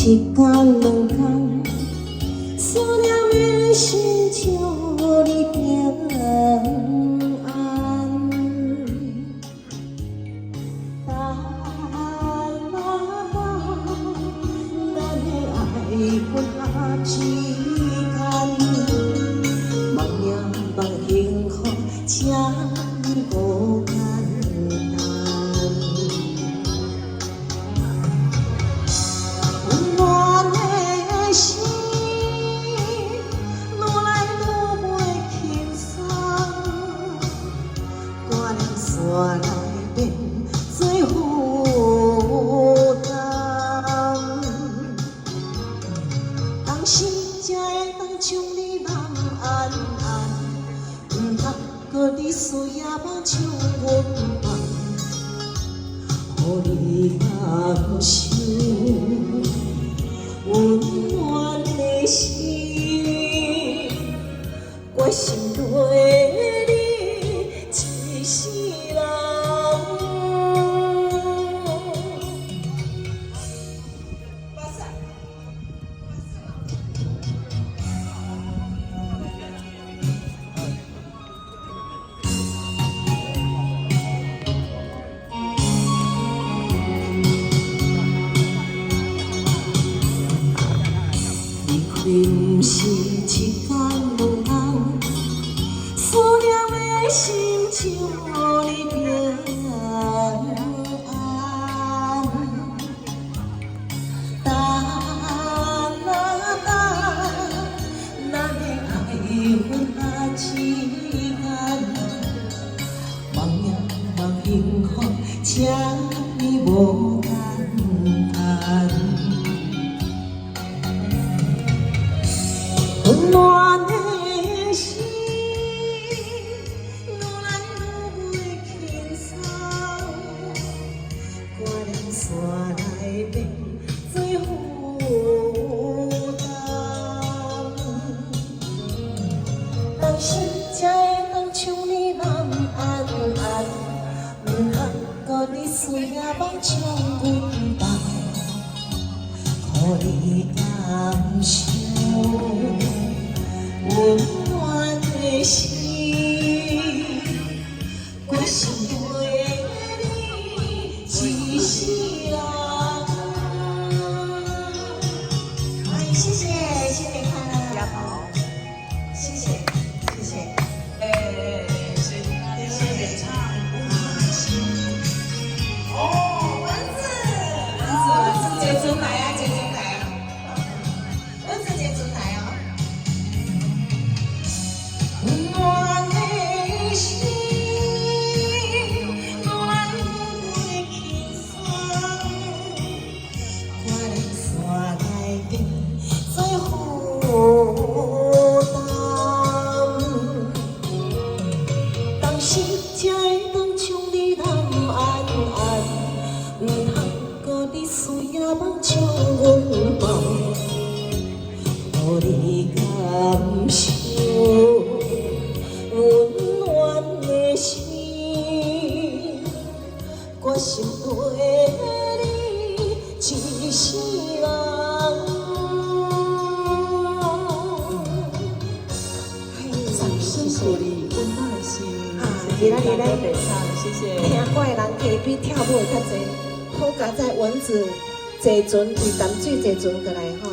一天两天，思念的心祝你平安。咱的爱分下之间，望呀望幸福，这无简单。温暖的心，愈来愈袂轻松，挂念线来变做负担。当时才会当将你揽安安，唔通搁你需要梦像阮梦，予你感受温暖的心，决心对你一世人。不是一天两天，思念的心祝你平安。咱的爱分下之间，望呀望幸福，这无简单。温暖的心，愈来愈袂轻松，挂念线来变做负担。当时才会当像你揽安安，唔通搁你需要梦像阮梦，予你感受温暖的心，决心对你一世人。欢迎，谢谢，新年快乐，家宝，谢谢，谢谢。谢谢唱温暖的心。哦，蚊子，姐准来啊，姐准来啊，蚊子姐准来啊。温暖的心，愈来愈袂轻松，挂念线来变做负担。当时才会当像你揽安安，唔通搁你需要梦像阮梦，予你感受温暖的心，决心对你一世人。掌声鼓励温暖的心。今仔日咱北唱，谢谢。听歌的人可比跳舞的较侪，好佳在蚊子坐船，为淡水坐船过来吼。